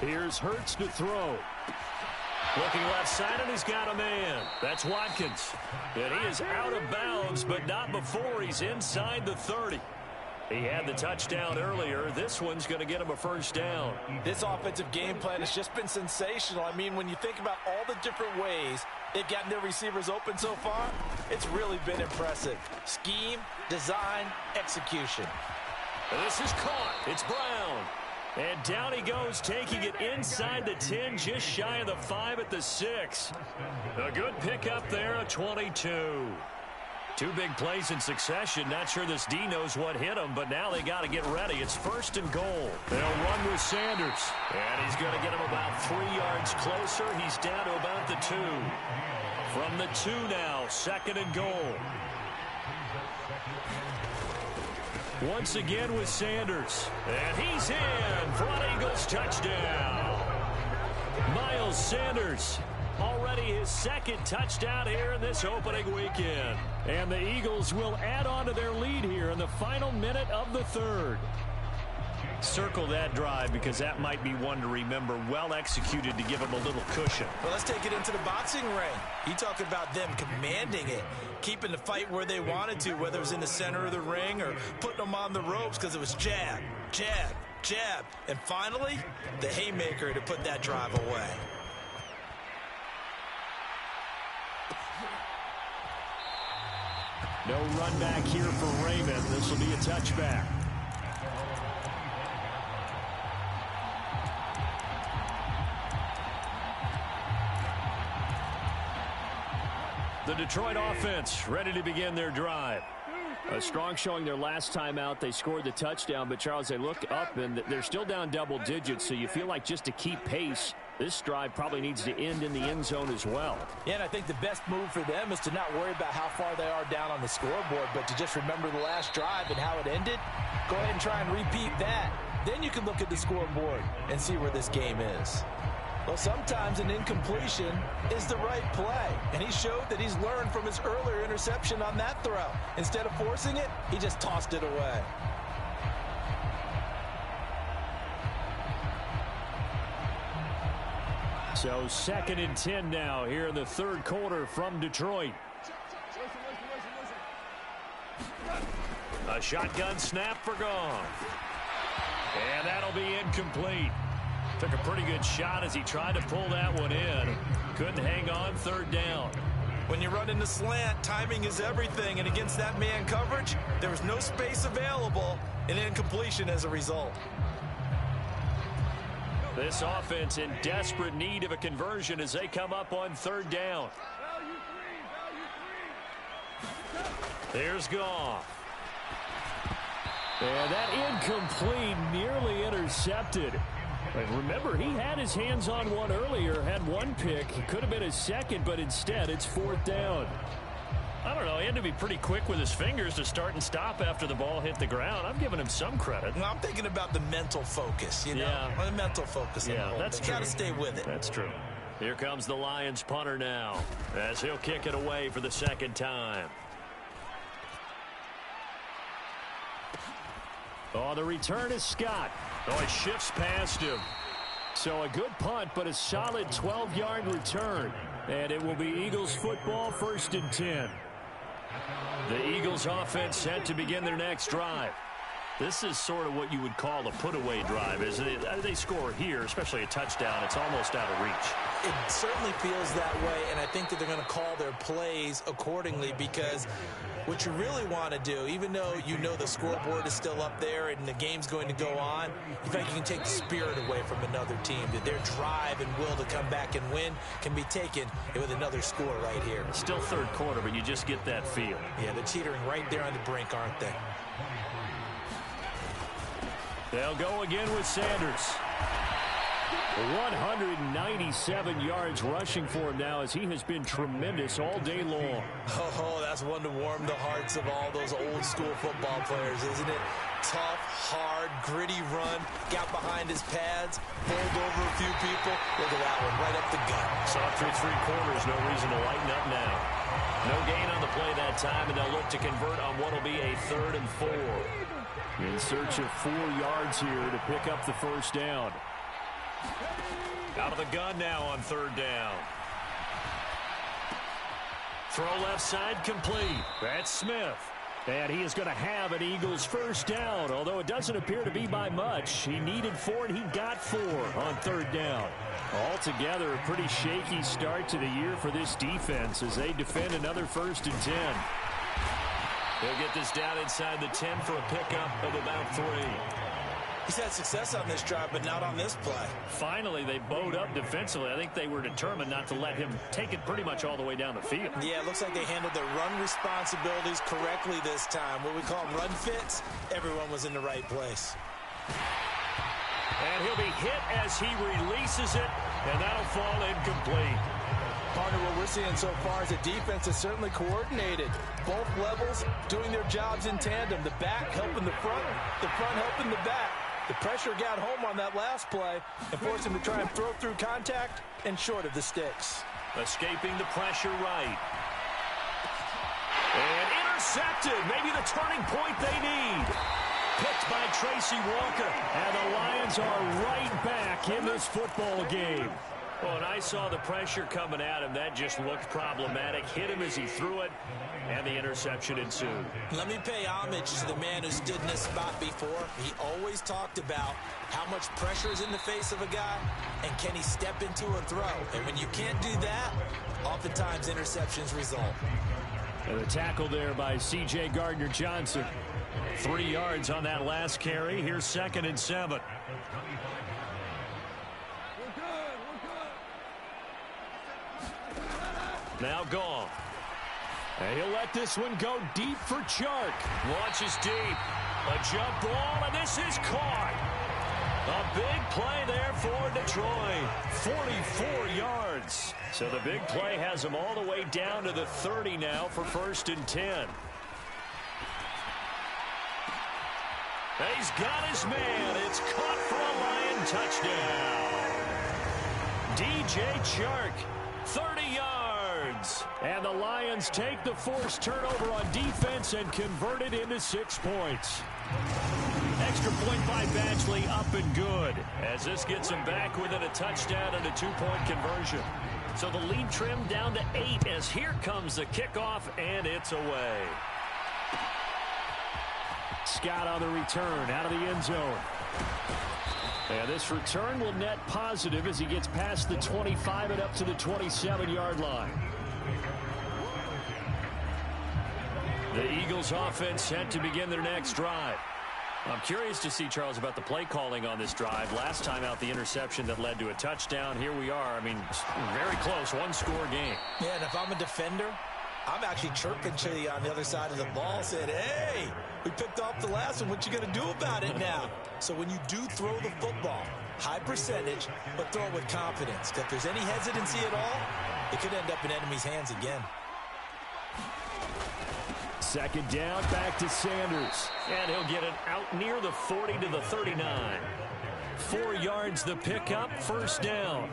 Here's Hurts to throw. Looking left side, and he's got a man. That's Watkins. And he is out of bounds, but not before he's inside the 30. He had the touchdown earlier. This one's going to get him a first down. This offensive game plan has just been sensational. I mean, when you think about all the different ways they've gotten their receivers open so far, it's really been impressive. Scheme, design, execution. And this is caught. It's Brown. And down he goes, taking it inside the 10, just shy of the 5 at the 6. A good pickup there, a 22. Two big plays in succession. Not sure this D knows what hit him, but now they got to get ready. It's first and goal. They'll run with Sanders. And he's going to get him about 3 yards closer. He's down to about the 2. From the 2 now, second and goal. Once again with Sanders. And he's in for an Eagles touchdown. Miles Sanders, already his second touchdown here in this opening weekend. And the Eagles will add on to their lead here in the final minute of the third. Circle that drive because that might be one to remember. Well executed to give him a little cushion. Well, let's take it into the boxing ring. You talk about them commanding it, keeping the fight where they wanted to, whether it was in the center of the ring or putting them on the ropes because it was jab, jab, jab. And finally, the haymaker to put that drive away. No run back here for Raymond. This will be a touchback. The Detroit offense ready to begin their drive. A strong showing their last time out. They scored the touchdown, but Charles, they look up and they're still down double digits, so you feel like just to keep pace, this drive probably needs to end in the end zone as well. Yeah, and I think the best move for them is to not worry about how far they are down on the scoreboard, but to just remember the last drive and how it ended. Go ahead and try and repeat that. Then you can look at the scoreboard and see where this game is. Well, sometimes an incompletion is the right play, and he showed that he's learned from his earlier interception on that throw. Instead of forcing it, he just tossed it away. So second and 10 now here in the third quarter from Detroit. A shotgun snap for Goff. And that'll be incomplete. Took a pretty good shot as he tried to pull that one in. Couldn't hang on, third down. When you run in the slant, timing is everything, and against that man coverage, there was no space available, and incompletion as a result. This offense in desperate need of a conversion as they come up on third down. There's Goff. And that incomplete, nearly intercepted. And remember, he had his hands on one earlier, had one pick. It could have been his second, but instead it's fourth down. I don't know. He had to be pretty quick with his fingers to start and stop after the ball hit the ground. I'm giving him some credit. Well, I'm thinking about the mental focus, you know? Yeah. The mental focus. Yeah, that's true. Got to stay with it. That's true. Here comes the Lions punter now as he'll kick it away for the second time. Oh, the return is Scott. Oh, he shifts past him. So a good punt, but a solid 12-yard return. And it will be Eagles football, 1st and 10. The Eagles offense set to begin their next drive. This is sort of what you would call a put-away drive. As they score here, especially a touchdown, it's almost out of reach. It certainly feels that way, and I think that they're going to call their plays accordingly because what you really want to do, even though you know the scoreboard is still up there and the game's going to go on, you think you can take the spirit away from another team, that their drive and will to come back and win can be taken with another score right here. Still third quarter, but you just get that feel. Yeah, they're teetering right there on the brink, aren't they? They'll go again with Sanders. 197 yards rushing for him now as he has been tremendous all day long. Oh, that's one to warm the hearts of all those old school football players, isn't it? Tough, hard, gritty run, got behind his pads, bowled over a few people. Look at that one, right up the gut. Saw through three quarters, no reason to lighten up now. No gain on the play that time, and they'll look to convert on what will be a 3rd and 4. In search of 4 yards here to pick up the first down. Out of the gun now on 3rd down. Throw left side complete. That's Smith. And he is going to have an Eagles first down, although it doesn't appear to be by much. He needed 4, and he got 4 on 3rd down. Altogether, a pretty shaky start to the year for this defense as they defend another 1st and 10. They'll get this down inside the 10 for a pickup of about 3. He's had success on this drive, but not on this play. Finally, they bowed up defensively. I think they were determined not to let him take it pretty much all the way down the field. Yeah, it looks like they handled their run responsibilities correctly this time. What we call them run fits, everyone was in the right place. And he'll be hit as he releases it, and that'll fall incomplete. Partner, what we're seeing so far is the defense is certainly coordinated. Both levels doing their jobs in tandem. The back helping the front helping the back. The pressure got home on that last play and forced him to try and throw through contact and short of the sticks. Escaping the pressure right. And intercepted. Maybe the turning point they need. Picked by Tracy Walker. And the Lions are right back in this football game. Well, and I saw the pressure coming at him. That just looked problematic. Hit him as he threw it, and the interception ensued. Let me pay homage to the man who stood in this spot before. He always talked about how much pressure is in the face of a guy, and can he step into a throw. And when you can't do that, oftentimes interceptions result. And the tackle there by C.J. Gardner-Johnson. 3 yards on that last carry. Here's 2nd and 7. Now Goff. And he'll let this one go deep for Chark. Launches deep. A jump ball, and this is caught. A big play there for Detroit. 44 yards. So the big play has them all the way down to the 30 now for 1st and 10. He's got his man. It's caught for a Lion touchdown. DJ Chark, 30 yards. And the Lions take the forced turnover on defense and convert it into 6 points. Extra point by Badgley, up and good, as this gets him back within a touchdown and a 2-point conversion. So the lead trimmed down to 8 as here comes the kickoff, and it's away. Scott on the return out of the end zone. And this return will net positive as he gets past the 25 and up to the 27-yard line. The Eagles offense set to begin their next drive. I'm curious to see, Charles, about the play calling on this drive. Last time out, the interception that led to a touchdown. Here we are. I mean, very close, one-score game. Yeah, and if I'm a defender, I'm actually chirping to you on the other side of the ball, saying, hey, we picked off the last one. What you going to do about it now? So when you do throw the football, high percentage, but throw it with confidence. If there's any hesitancy at all, it could end up in enemy's hands again. Second down, back to Sanders. And he'll get it out near the 40 to the 39. 4 yards the pickup, first down.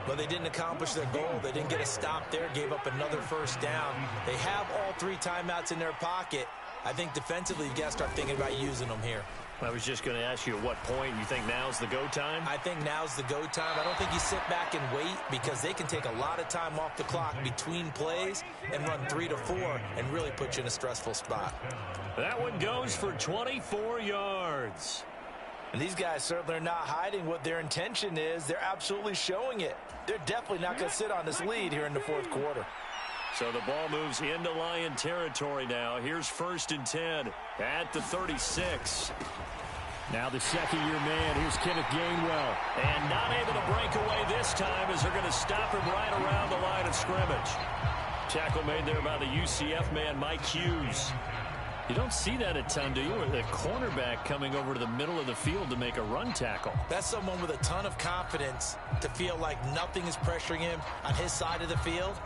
Well, they didn't accomplish their goal. They didn't get a stop there, gave up another first down. They have all 3 timeouts in their pocket. I think defensively, you've got to start thinking about using them here. I was just going to ask you at what point you think now's the go time? I think now's the go time. I don't think you sit back and wait because they can take a lot of time off the clock between plays and run 3 to 4 and really put you in a stressful spot. That one goes for 24 yards. And these guys certainly are not hiding what their intention is. They're absolutely showing it. They're definitely not going to sit on this lead here in the fourth quarter. So the ball moves into Lion territory now. Here's 1st and 10 at the 36. Now the second-year man. Here's Kenneth Gainwell. And not able to break away this time as they're going to stop him right around the line of scrimmage. Tackle made there by the UCF man, Mike Hughes. You don't see that a ton, do you? With the cornerback coming over to the middle of the field to make a run tackle. That's someone with a ton of confidence to feel like nothing is pressuring him on his side of the field.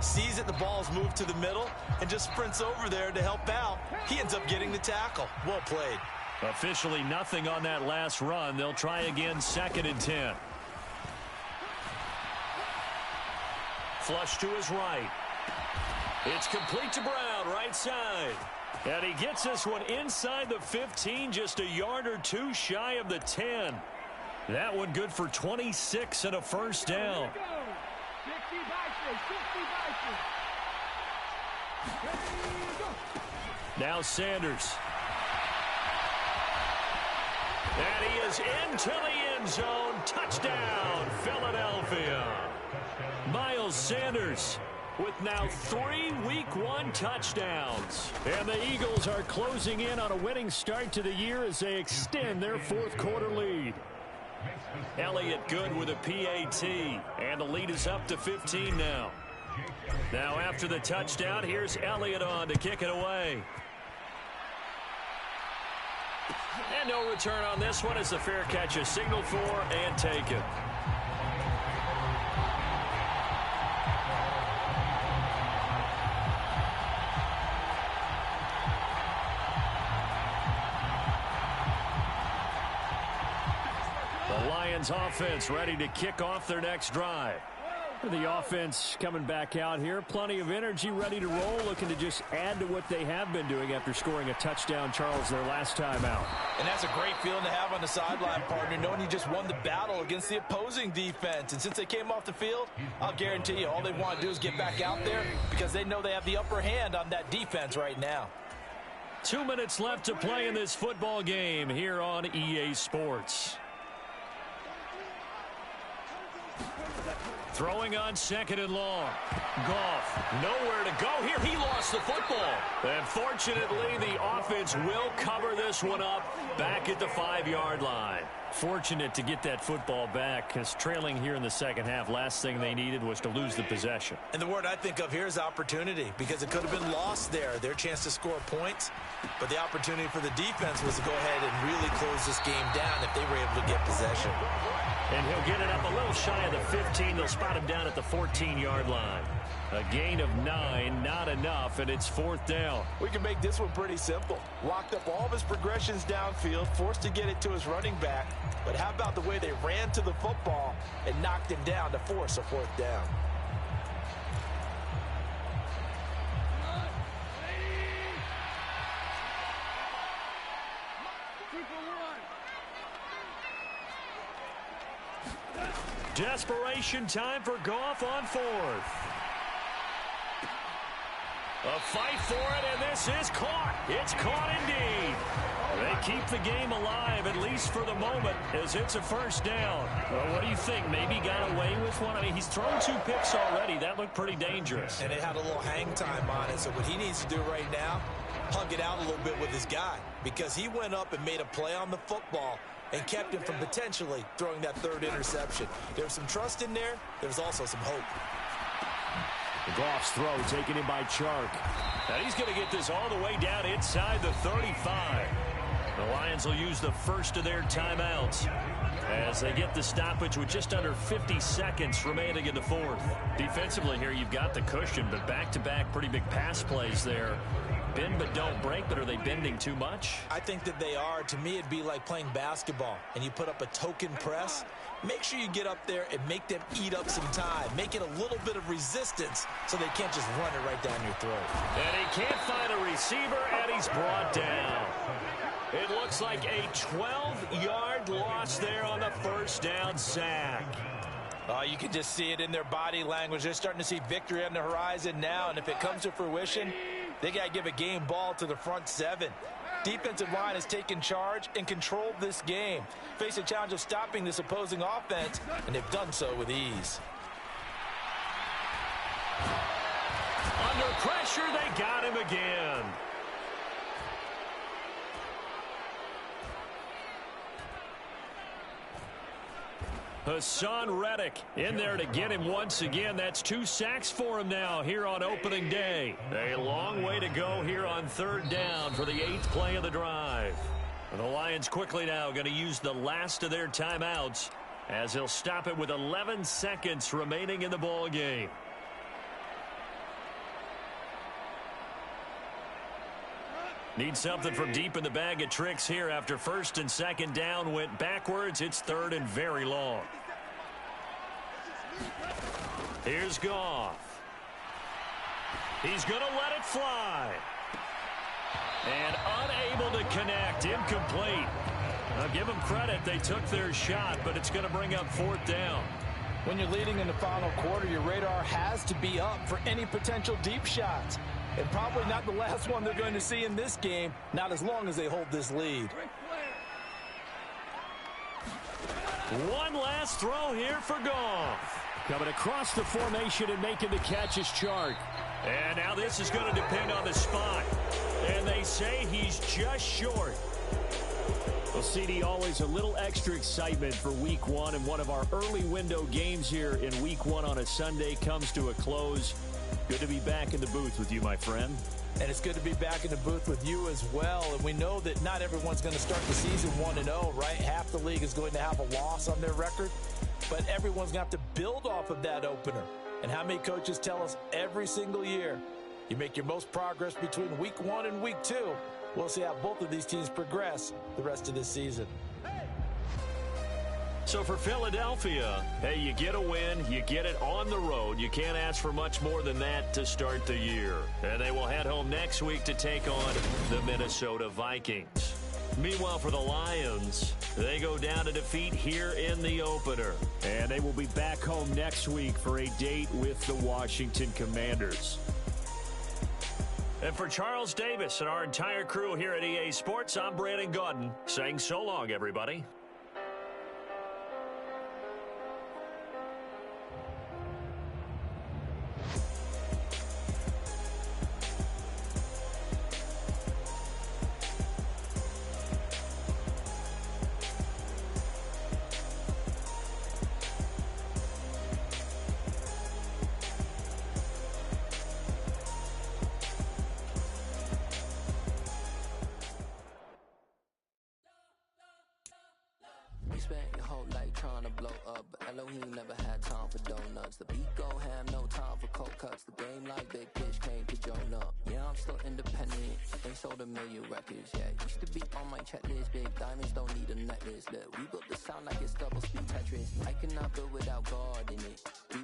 Sees that the ball's moved to the middle and just sprints over there to help out. He ends up getting the tackle. Well played. Officially nothing on that last run. They'll try again, 2nd and 10. Flush to his right. It's complete to Brown, right side. And he gets this one inside the 15, just a yard or 2 shy of the 10. That one good for 26 and a first down. Now Sanders. And he is into the end zone. Touchdown, Philadelphia. Miles Sanders with now 3 Week 1 touchdowns. And the Eagles are closing in on a winning start to the year as they extend their fourth quarter lead. Elliott good with a PAT. And the lead is up to 15 now. Now after the touchdown, here's Elliott on to kick it away. And no return on this one as the fair catch is signaled for and taken. The Lions offense ready to kick off their next drive. The offense coming back out here. Plenty of energy, ready to roll, looking to just add to what they have been doing after scoring a touchdown, Charles, their last time out. And that's a great feeling to have on the sideline, partner, knowing you just won the battle against the opposing defense. And since they came off the field, I'll guarantee you all they want to do is get back out there because they know they have the upper hand on that defense right now. 2 minutes left to play in this football game here on EA Sports. Throwing on 2nd and long. Goff, nowhere to go here. He lost the football. And fortunately, the offense will cover this one up back at the 5-yard line. Fortunate to get that football back because trailing here in the second half, last thing they needed was to lose the possession. And the word I think of here is opportunity because it could have been lost there, their chance to score points. But the opportunity for the defense was to go ahead and really close this game down if they were able to get possession. And he'll get it up a little shy of the 15. They'll spot him down at the 14-yard line. A gain of 9, not enough, and it's 4th down. We can make this one pretty simple. Locked up all of his progressions downfield, forced to get it to his running back. But how about the way they ran to the football and knocked him down to force a 4th down? Desperation time for Goff on 4th. A fight for it, and this is caught. It's caught indeed. They keep the game alive, at least for the moment, as it's a first down. Well, what do you think? Maybe he got away with one? I mean, he's thrown 2 picks already. That looked pretty dangerous. And it had a little hang time on it, so what he needs to do right now hung it out a little bit with his guy because he went up and made a play on the football and kept him from potentially throwing that third interception. There's some trust in there. There's also some hope. Goff's throw taken in by Chark. And he's going to get this all the way down inside the 35. The Lions will use the first of their timeouts as they get the stoppage with just under 50 seconds remaining in the fourth. Defensively here, you've got the cushion, but back-to-back pretty big pass plays there. Bend but don't break, but are they bending too much? I think that they are. To me, it'd be like playing basketball, and you put up a token press. Make sure you get up there and make them eat up some time. Make it a little bit of resistance so they can't just run it right down your throat. And he can't find a receiver, and he's brought down. It looks like a 12-yard loss there on the first down sack. You can just see it in their body language. They're starting to see victory on the horizon now, and if it comes to fruition, they got to give a game ball to the front seven. Defensive line has taken charge and controlled this game. Face a challenge of stopping this opposing offense, and they've done so with ease. Under pressure, they got him again. Hassan Reddick in there to get him once again. That's 2 sacks for him now here on opening day. A long way to go here on third down for the 8th play of the drive. And the Lions quickly now going to use the last of their timeouts as they'll stop it with 11 seconds remaining in the ball game. Need something from deep in the bag of tricks here after first and second down went backwards. It's third and very long. Here's Goff. He's going to let it fly. And unable to connect. Incomplete. Now give them credit. They took their shot, but it's going to bring up fourth down. When you're leading in the final quarter, your radar has to be up for any potential deep shots. And probably not the last one they're going to see in this game, not as long as they hold this lead. One last throw here for Goff. Coming across the formation and making the catch is Chark. And now this is going to depend on the spot. And they say he's just short. Well, CD, always a little extra excitement for week one, and one of our early window games here in week one on a Sunday comes to a close. Good to be back in the booth with you, my friend. And it's good to be back in the booth with you as well. And we know that not everyone's going to start the season 1-0, right? Half the league is going to have a loss on their record. But everyone's going to have to build off of that opener. And how many coaches tell us every single year, you make your most progress between week 1 and week 2. We'll see how both of these teams progress the rest of this season. So for Philadelphia, hey, you get a win, you get it on the road. You can't ask for much more than that to start the year. And they will head home next week to take on the Minnesota Vikings. Meanwhile, for the Lions, they go down to defeat here in the opener. And they will be back home next week for a date with the Washington Commanders. And for Charles Davis and our entire crew here at EA Sports, I'm Brandon Gaudin saying so long, everybody. Spent your whole life trying to blow up, but Elohim never had time for donuts. The beat go ham, no time for cold cuts. The game like Big Pitch came to join up. Yeah, I'm still independent. They sold 1 million records. Yeah, used to be on my checklist. Big diamonds don't need a necklace. Look, we built the sound like it's double speed Tetris. I cannot build without God in it. We